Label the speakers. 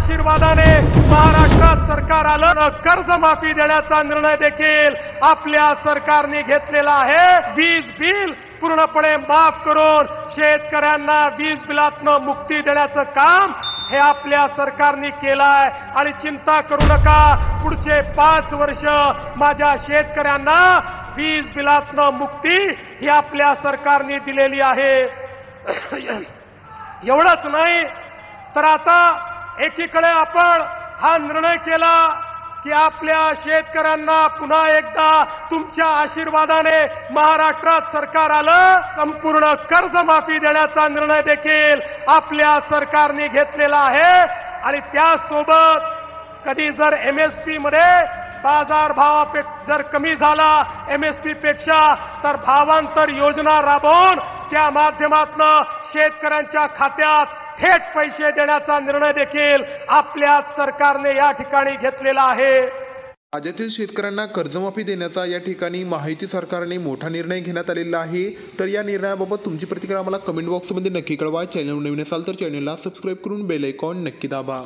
Speaker 1: आशीर्वादाने महाराष्ट्रात सरकार आलं, कर्जमाफी देण्याचा निर्णय देखील आपल्या सरकारने घेतलेला आहे। वीज बिल पूर्णपणे माफ करून शेतकऱ्यांना वीज बिलातनं मुक्ती देण्याचं काम हे आपल्या सरकारने केलाय। आणि चिंता करू नका, पुढचे 5 वर्ष माझ्या शेतकऱ्यांना वीज बिलातनं मुक्ती ही आपल्या सरकारने दिलेली आहे। एवढंच नाही तर आता एकीकडे आपण हा निर्णय केला की आपल्या शेतकऱ्यांना पुन्हा एकदा तुमच्या आशीर्वादाने महाराष्ट्रात सरकार आलं, संपूर्ण कर्जमाफी देण्याचा निर्णय देखील आपल्या सरकारने घेतलेला आहे। आणि त्यासोबत कधी जर एमएसपी मध्ये बाजारभाव जर कमी झाला एमएसपी पेक्षा, तर भावांतर योजना राबवून त्या माध्यमातून शेतकऱ्यांच्या खात्यात थेट पैसे देण्याचा निर्णय देखील आपल्या सरकारने या ठिकाणी घेतलेला आहे।
Speaker 2: राज्यातील शेतकऱ्यांना कर्जमाफी देण्याचा या ठिकाणी माहिती सरकारने मोठा निर्णय घेण्यात आलेला आहे। तर या निर्णयाबाबत तुमची प्रतिक्रिया आम्हाला कमेंट बॉक्समध्ये नक्की कळवा। चॅनल नवीन असाल तर चॅनलला सबस्क्राईब करून बेल आयकॉन नक्की दाबा।